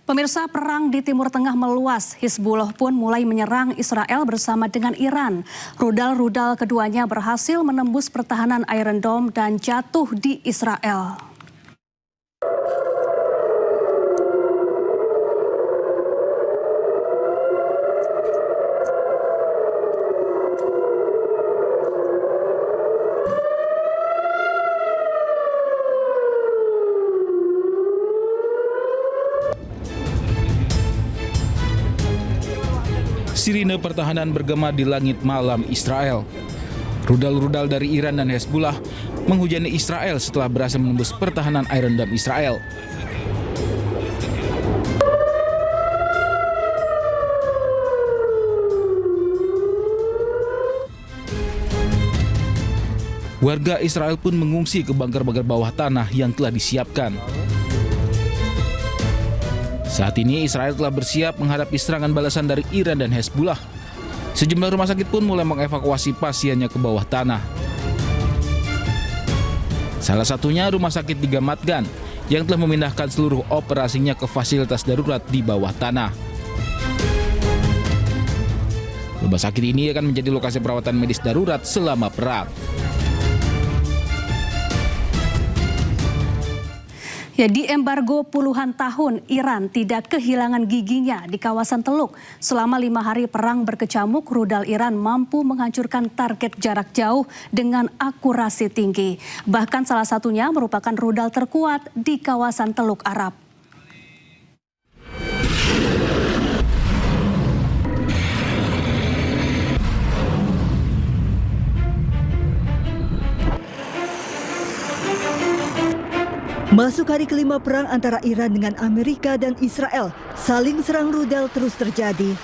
Pemirsa, perang di Timur Tengah meluas. Hizbullah pun mulai menyerang Israel bersama dengan Iran. Rudal-rudal keduanya berhasil menembus pertahanan Iron Dome dan jatuh di Israel. Sirine pertahanan bergema di langit malam Israel. Rudal-rudal dari Iran dan Hezbollah menghujani Israel setelah berhasil menembus pertahanan Iron Dome Israel. Warga Israel pun mengungsi ke bunker-bunker bawah tanah yang telah disiapkan. Saat ini Israel telah bersiap menghadapi serangan balasan dari Iran dan Hezbollah. Sejumlah rumah sakit pun mulai mengevakuasi pasiennya ke bawah tanah. Salah satunya rumah sakit di Ramat Gan yang telah memindahkan seluruh operasinya ke fasilitas darurat di bawah tanah. Rumah sakit ini akan menjadi lokasi perawatan medis darurat selama perang. Ya, di embargo puluhan tahun, Iran tidak kehilangan giginya di kawasan Teluk. Selama 5 hari perang berkecamuk, rudal Iran mampu menghancurkan target jarak jauh dengan akurasi tinggi. Bahkan salah satunya merupakan rudal terkuat di kawasan Teluk Arab. Masuk hari kelima perang antara Iran dengan Amerika dan Israel, saling serang rudal terus terjadi.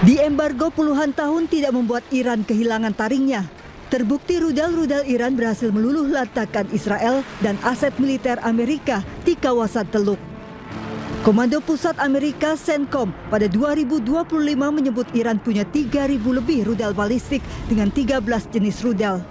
Di embargo puluhan tahun tidak membuat Iran kehilangan taringnya. Terbukti rudal-rudal Iran berhasil meluluh lantakkan Israel dan aset militer Amerika di kawasan Teluk. Komando Pusat Amerika CENTCOM pada 2025 menyebut Iran punya 3.000 lebih rudal balistik dengan 13 jenis rudal.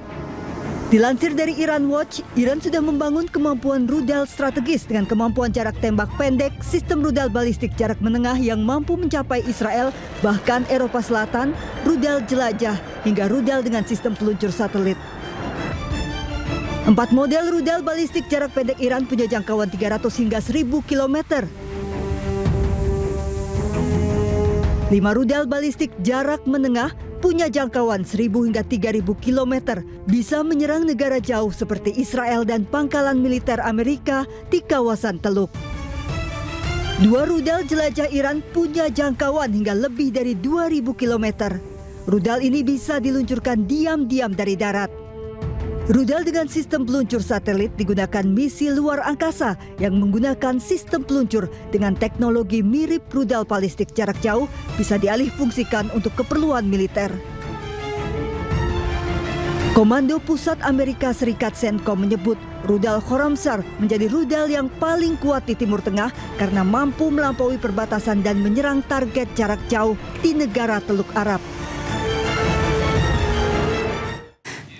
Dilansir dari Iran Watch, Iran sudah membangun kemampuan rudal strategis dengan kemampuan jarak tembak pendek, sistem rudal balistik jarak menengah yang mampu mencapai Israel, bahkan Eropa Selatan, rudal jelajah, hingga rudal dengan sistem peluncur satelit. 4 model rudal balistik jarak pendek Iran punya jangkauan 300 hingga 1.000 km. 5 rudal balistik jarak menengah punya jangkauan 1.000 hingga 3.000 km, bisa menyerang negara jauh seperti Israel dan pangkalan militer Amerika di kawasan Teluk. 2 rudal jelajah Iran punya jangkauan hingga lebih dari 2.000 km. Rudal ini bisa diluncurkan diam-diam dari darat. Rudal dengan sistem peluncur satelit digunakan misi luar angkasa yang menggunakan sistem peluncur dengan teknologi mirip rudal balistik jarak jauh bisa dialihfungsikan untuk keperluan militer. Komando Pusat Amerika Serikat CENTCOM menyebut rudal Khorramshahr menjadi rudal yang paling kuat di Timur Tengah karena mampu melampaui perbatasan dan menyerang target jarak jauh di negara Teluk Arab.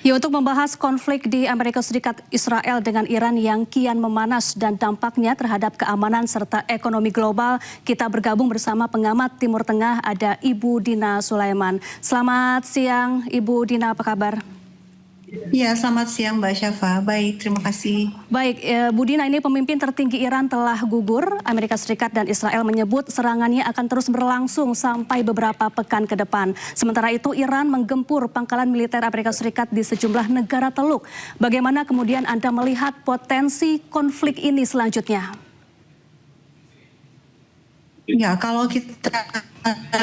Ya, untuk membahas konflik di Amerika Serikat Israel dengan Iran yang kian memanas dan dampaknya terhadap keamanan serta ekonomi global, kita bergabung bersama pengamat Timur Tengah, ada Ibu Dina Sulaiman. Selamat siang Ibu Dina, apa kabar? Ya, selamat siang Mbak Syafa. Baik, terima kasih. Baik, Bu Dina, ini pemimpin tertinggi Iran telah gugur. Amerika Serikat dan Israel menyebut serangannya akan terus berlangsung sampai beberapa pekan ke depan. Sementara itu Iran menggempur pangkalan militer Amerika Serikat di sejumlah negara Teluk. Bagaimana kemudian Anda melihat potensi konflik ini selanjutnya? Ya, kalau kita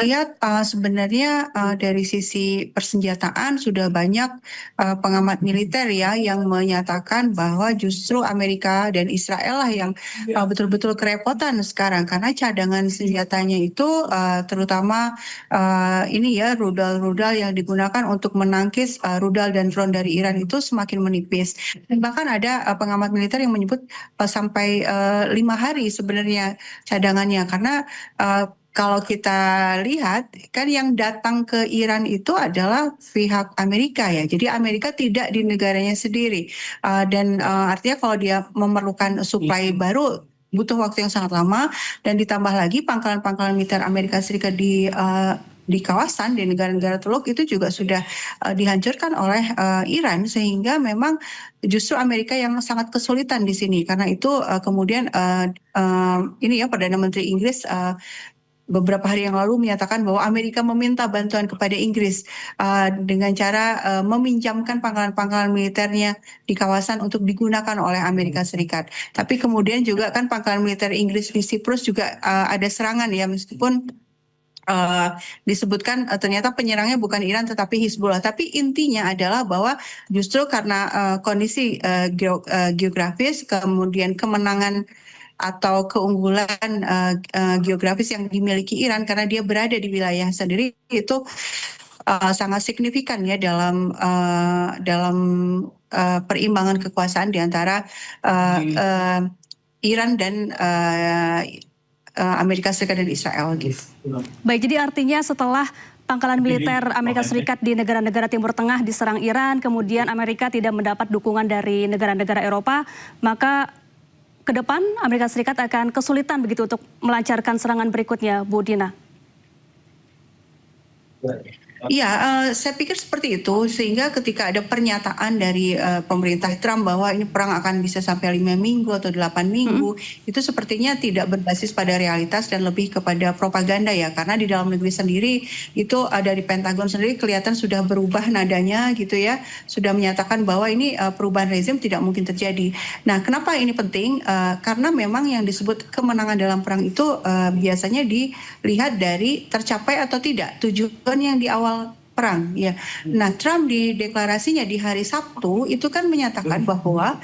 lihat sebenarnya dari sisi persenjataan sudah banyak pengamat militer ya yang menyatakan bahwa justru Amerika dan Israel lah yang betul-betul kerepotan sekarang karena cadangan senjatanya itu terutama ini ya rudal-rudal yang digunakan untuk menangkis rudal dan drone dari Iran itu semakin menipis. Dan bahkan ada pengamat militer yang menyebut sampai 5 hari sebenarnya cadangannya karena kalau kita lihat kan yang datang ke Iran itu adalah pihak Amerika ya. Jadi Amerika tidak di negaranya sendiri dan artinya kalau dia memerlukan suplai baru butuh waktu yang sangat lama, dan ditambah lagi pangkalan-pangkalan militer Amerika Serikat di kawasan di negara-negara Teluk itu juga sudah dihancurkan oleh Iran, sehingga memang justru Amerika yang sangat kesulitan di sini. Karena itu kemudian ini ya, Perdana Menteri Inggris beberapa hari yang lalu menyatakan bahwa Amerika meminta bantuan kepada Inggris dengan cara meminjamkan pangkalan-pangkalan militernya di kawasan untuk digunakan oleh Amerika Serikat. Tapi kemudian juga kan pangkalan militer Inggris di Siprus juga ada serangan ya, meskipun disebutkan ternyata penyerangnya bukan Iran tetapi Hizbullah. Tapi intinya adalah bahwa justru karena kondisi geografis, kemudian kemenangan atau keunggulan geografis yang dimiliki Iran karena dia berada di wilayah sendiri, itu sangat signifikan ya dalam perimbangan kekuasaan di antara Iran dan Amerika Serikat dan Israel gitu. Baik, jadi artinya setelah pangkalan militer Amerika Serikat di negara-negara Timur Tengah diserang Iran, kemudian Amerika tidak mendapat dukungan dari negara-negara Eropa, maka ke depan Amerika Serikat akan kesulitan begitu untuk melancarkan serangan berikutnya, Bu Dina? Iya, saya pikir seperti itu, sehingga ketika ada pernyataan dari pemerintah Trump bahwa ini perang akan bisa sampai 5 minggu atau 8 minggu, itu sepertinya tidak berbasis pada realitas dan lebih kepada propaganda ya, karena di dalam negeri sendiri itu dari Pentagon sendiri kelihatan sudah berubah nadanya gitu ya, sudah menyatakan bahwa ini perubahan rezim tidak mungkin terjadi. Nah, kenapa ini penting? Karena memang yang disebut kemenangan dalam perang itu biasanya dilihat dari tercapai atau tidak tujuan yang di awal perang ya. Nah, Trump di deklarasinya di hari Sabtu itu kan menyatakan bahwa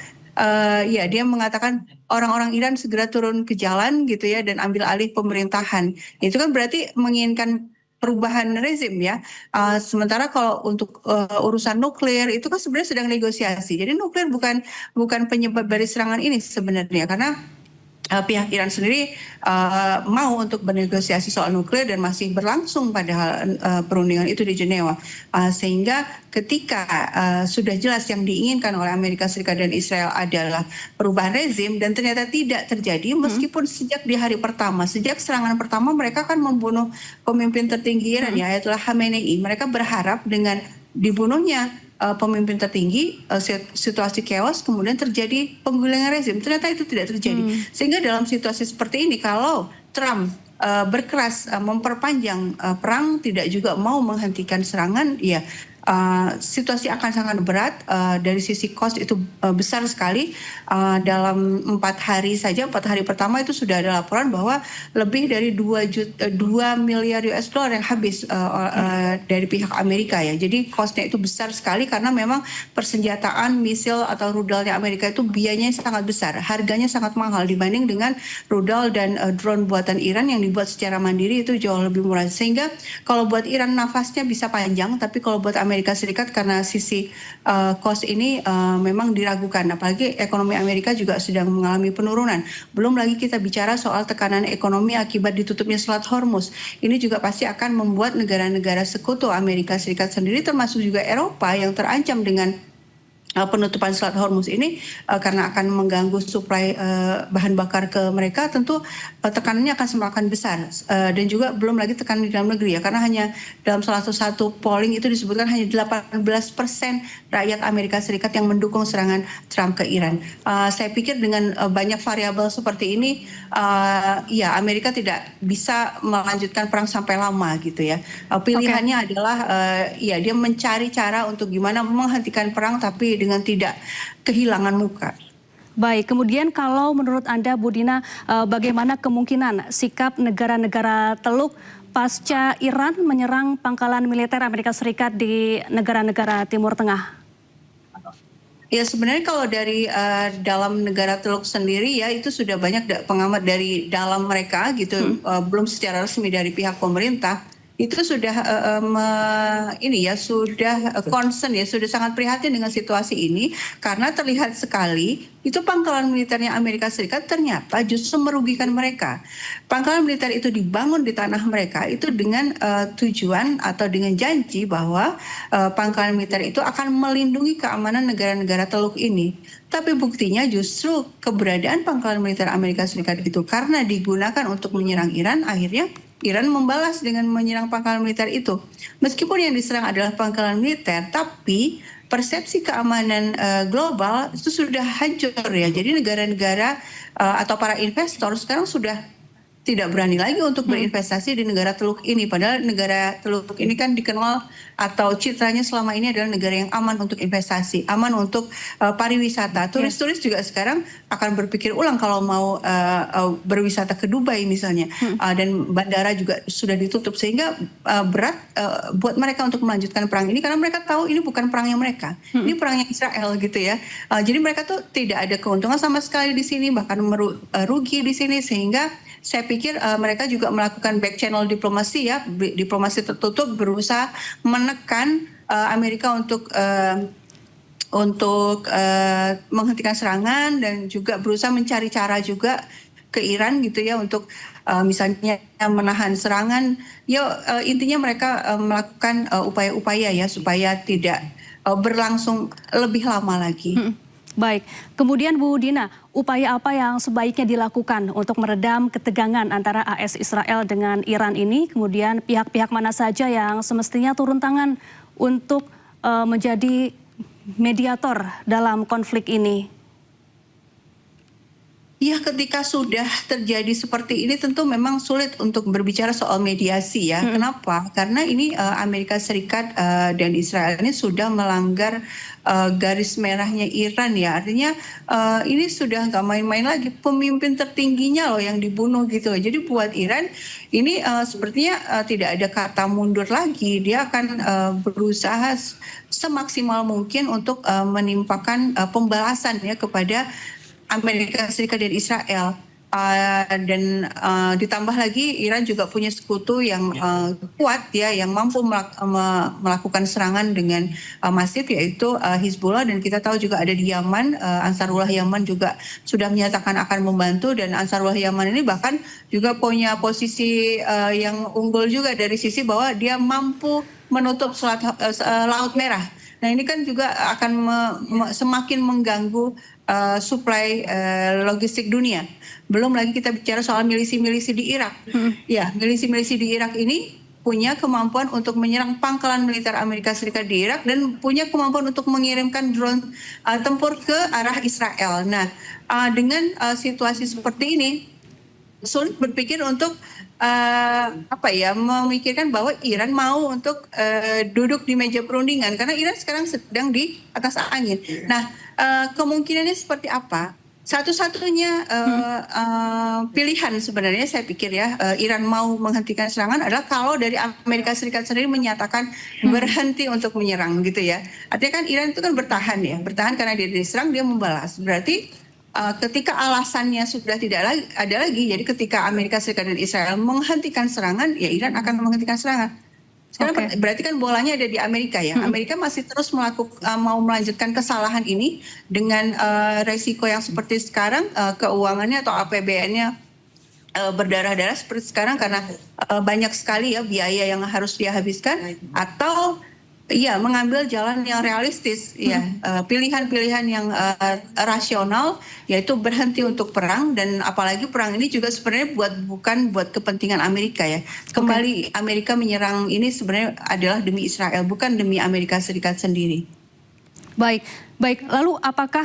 ya dia mengatakan orang-orang Iran segera turun ke jalan gitu ya dan ambil alih pemerintahan. Itu kan berarti menginginkan perubahan rezim ya. Sementara kalau untuk urusan nuklir itu kan sebenarnya sedang negosiasi. Jadi nuklir bukan penyebab dari serangan ini sebenarnya, karena pihak Iran sendiri mau untuk bernegosiasi soal nuklir dan masih berlangsung padahal perundingan itu di Jenewa. Sehingga ketika sudah jelas yang diinginkan oleh Amerika Serikat dan Israel adalah perubahan rezim dan ternyata tidak terjadi, meskipun sejak di hari pertama, sejak serangan pertama mereka kan membunuh pemimpin tertinggi Iran ya, Ayatollah Khamenei. Mereka berharap dengan dibunuhnya pemimpin tertinggi, situasi chaos, kemudian terjadi penggulingan rezim. Ternyata itu tidak terjadi. Sehingga dalam situasi seperti ini, kalau Trump berkeras memperpanjang perang, tidak juga mau menghentikan serangan, ya situasi akan sangat berat. Dari sisi cost itu besar sekali. Dalam 4 hari saja, 4 hari pertama itu sudah ada laporan bahwa lebih dari 2 miliar US dollar yang habis dari pihak Amerika ya. Jadi costnya itu besar sekali karena memang persenjataan, misil atau rudalnya Amerika itu biayanya sangat besar. Harganya sangat mahal dibanding dengan rudal dan drone buatan Iran yang dibuat secara mandiri itu jauh lebih murah. Sehingga kalau buat Iran nafasnya bisa panjang, tapi kalau buat Amerika Serikat karena sisi cost ini memang diragukan. Apalagi ekonomi Amerika juga sedang mengalami penurunan. Belum lagi kita bicara soal tekanan ekonomi akibat ditutupnya Selat Hormuz. Ini juga pasti akan membuat negara-negara sekutu Amerika Serikat sendiri termasuk juga Eropa yang terancam dengan penutupan Selat Hormuz ini karena akan mengganggu suplai bahan bakar ke mereka, tentu tekanannya akan semakin besar. Dan juga belum lagi tekanan di dalam negeri ya, karena hanya dalam salah satu polling itu disebutkan hanya 18% rakyat Amerika Serikat yang mendukung serangan Trump ke Iran. Saya pikir dengan banyak variabel seperti ini, ya Amerika tidak bisa melanjutkan perang sampai lama gitu ya. Pilihannya adalah ya dia mencari cara untuk gimana menghentikan perang tapi dengan tidak kehilangan muka. Baik, kemudian kalau menurut Anda, Bu Dina, bagaimana kemungkinan sikap negara-negara Teluk pasca Iran menyerang pangkalan militer Amerika Serikat di negara-negara Timur Tengah? Ya sebenarnya kalau dari dalam negara Teluk sendiri ya itu sudah banyak pengamat dari dalam mereka gitu, belum secara resmi dari pihak pemerintah itu sudah sudah concern ya, sudah sangat prihatin dengan situasi ini karena terlihat sekali itu pangkalan militernya Amerika Serikat ternyata justru merugikan mereka. Pangkalan militer itu dibangun di tanah mereka itu dengan tujuan atau dengan janji bahwa pangkalan militer itu akan melindungi keamanan negara-negara Teluk ini. Tapi buktinya justru keberadaan pangkalan militer Amerika Serikat itu karena digunakan untuk menyerang Iran, akhirnya Iran membalas dengan menyerang pangkalan militer itu. Meskipun yang diserang adalah pangkalan militer, tapi persepsi keamanan global itu sudah hancur ya. Jadi negara-negara atau para investor sekarang sudah tidak berani lagi untuk berinvestasi di negara Teluk ini. Padahal negara Teluk ini kan dikenal atau citranya selama ini adalah negara yang aman untuk investasi, aman untuk pariwisata. Turis-turis juga sekarang akan berpikir ulang kalau mau berwisata ke Dubai misalnya. Dan bandara juga sudah ditutup sehingga berat buat mereka untuk melanjutkan perang ini karena mereka tahu ini bukan perangnya mereka. Ini perangnya Israel gitu ya. Jadi mereka tuh tidak ada keuntungan sama sekali di sini, bahkan rugi di sini, sehingga saya pikir mereka juga melakukan back channel diplomasi ya, diplomasi tertutup, berusaha menekan Amerika untuk menghentikan serangan dan juga berusaha mencari cara juga ke Iran gitu ya untuk misalnya menahan serangan. Intinya mereka melakukan upaya-upaya ya supaya tidak berlangsung lebih lama lagi. Baik, kemudian Bu Dina, upaya apa yang sebaiknya dilakukan untuk meredam ketegangan antara AS Israel dengan Iran ini? Kemudian pihak-pihak mana saja yang semestinya turun tangan untuk menjadi mediator dalam konflik ini? Ya, ketika sudah terjadi seperti ini tentu memang sulit untuk berbicara soal mediasi ya. Kenapa? Karena ini Amerika Serikat dan Israel ini sudah melanggar garis merahnya Iran ya. Artinya ini sudah nggak main-main lagi. Pemimpin tertingginya loh yang dibunuh gitu. Jadi buat Iran ini sepertinya tidak ada kata mundur lagi. Dia akan berusaha semaksimal mungkin untuk menimpakan pembalasan ya kepada Amerika Serikat dan Israel. Dan ditambah lagi Iran juga punya sekutu yang kuat ya, yang mampu melakukan serangan dengan masif, yaitu Hizbullah. Dan kita tahu juga ada di Yaman, Ansarullah Yaman juga sudah menyatakan akan membantu, dan Ansarullah Yaman ini bahkan juga punya posisi yang unggul juga dari sisi bahwa dia mampu menutup Laut Merah. Nah ini kan juga akan semakin mengganggu suplai logistik dunia. Belum lagi kita bicara soal milisi-milisi di Irak. Ya, milisi-milisi di Irak ini punya kemampuan untuk menyerang pangkalan militer Amerika Serikat di Irak dan punya kemampuan untuk mengirimkan drone tempur ke arah Israel. Nah, dengan situasi seperti ini, sulit berpikir untuk memikirkan bahwa Iran mau untuk duduk di meja perundingan karena Iran sekarang sedang di atas angin. Nah, kemungkinannya seperti apa? Satu-satunya pilihan sebenarnya saya pikir ya, Iran mau menghentikan serangan adalah kalau dari Amerika Serikat sendiri menyatakan berhenti untuk menyerang gitu ya. Artinya kan Iran itu kan bertahan ya, bertahan karena dia diserang, dia membalas. Berarti ketika alasannya sudah tidak ada lagi, jadi ketika Amerika Serikat dan Israel menghentikan serangan, ya Iran akan menghentikan serangan. Sekarang berarti kan bolanya ada di Amerika ya. Amerika masih terus mau melanjutkan kesalahan ini dengan resiko yang seperti sekarang, keuangannya atau APBN-nya berdarah-darah seperti sekarang karena banyak sekali ya biaya yang harus dia habiskan, atau iya, mengambil jalan yang realistis, ya, pilihan-pilihan yang rasional, yaitu berhenti untuk perang. Dan apalagi perang ini juga sebenarnya bukan buat kepentingan Amerika ya. Kembali Amerika menyerang ini sebenarnya adalah demi Israel, bukan demi Amerika Serikat sendiri. Baik. Lalu apakah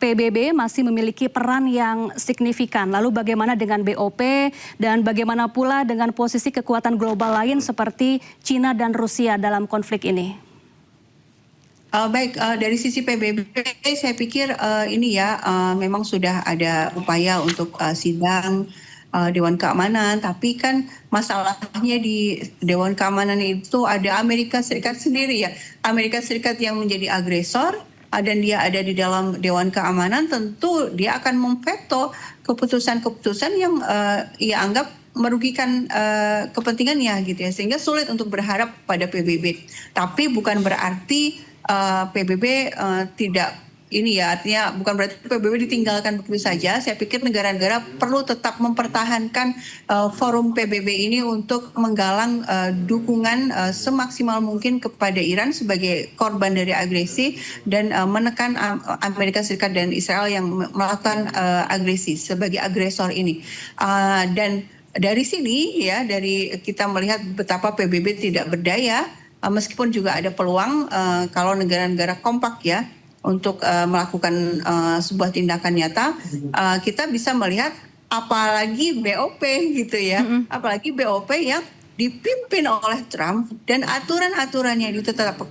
PBB masih memiliki peran yang signifikan? Lalu bagaimana dengan BOP dan bagaimana pula dengan posisi kekuatan global lain seperti China dan Rusia dalam konflik ini? Dari sisi PBB saya pikir ini ya memang sudah ada upaya untuk sidang Dewan Keamanan, tapi kan masalahnya di Dewan Keamanan itu ada Amerika Serikat sendiri ya. Amerika Serikat yang menjadi agresor, dan dia ada di dalam Dewan Keamanan, tentu dia akan memveto keputusan-keputusan yang ia anggap merugikan kepentingannya gitu ya, sehingga sulit untuk berharap pada PBB. Tapi bukan berarti PBB tidak ini ya, artinya bukan berarti PBB ditinggalkan begitu saja. Saya pikir negara-negara perlu tetap mempertahankan forum PBB ini untuk menggalang dukungan semaksimal mungkin kepada Iran sebagai korban dari agresi dan menekan Amerika Serikat dan Israel yang melakukan agresi sebagai agresor ini. Dan dari sini ya, dari kita melihat betapa PBB tidak berdaya, meskipun juga ada peluang kalau negara-negara kompak ya untuk melakukan sebuah tindakan nyata, kita bisa melihat apalagi BOP gitu ya, apalagi BOP yang dipimpin oleh Trump dan aturan-aturannya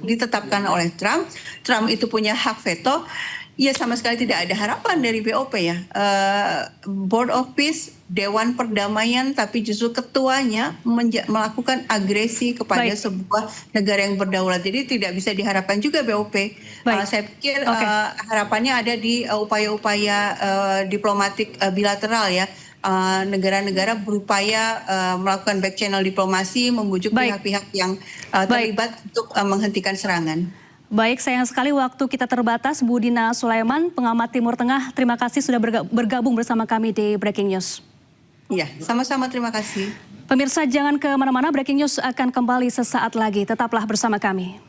ditetapkan oleh Trump. Trump itu punya hak veto. Ya sama sekali tidak ada harapan dari BOP ya. Board of Peace, Dewan Perdamaian, tapi justru ketuanya melakukan agresi kepada sebuah negara yang berdaulat. Jadi tidak bisa diharapkan juga BOP. Saya pikir harapannya ada di upaya-upaya diplomatik bilateral ya. Negara-negara berupaya melakukan back channel diplomasi, membujuk pihak-pihak yang terlibat untuk menghentikan serangan. Baik, sayang sekali waktu kita terbatas. Bu Dina Sulaiman, pengamat Timur Tengah, terima kasih sudah bergabung bersama kami di Breaking News. Iya, sama-sama terima kasih. Pemirsa jangan kemana-mana, Breaking News akan kembali sesaat lagi. Tetaplah bersama kami.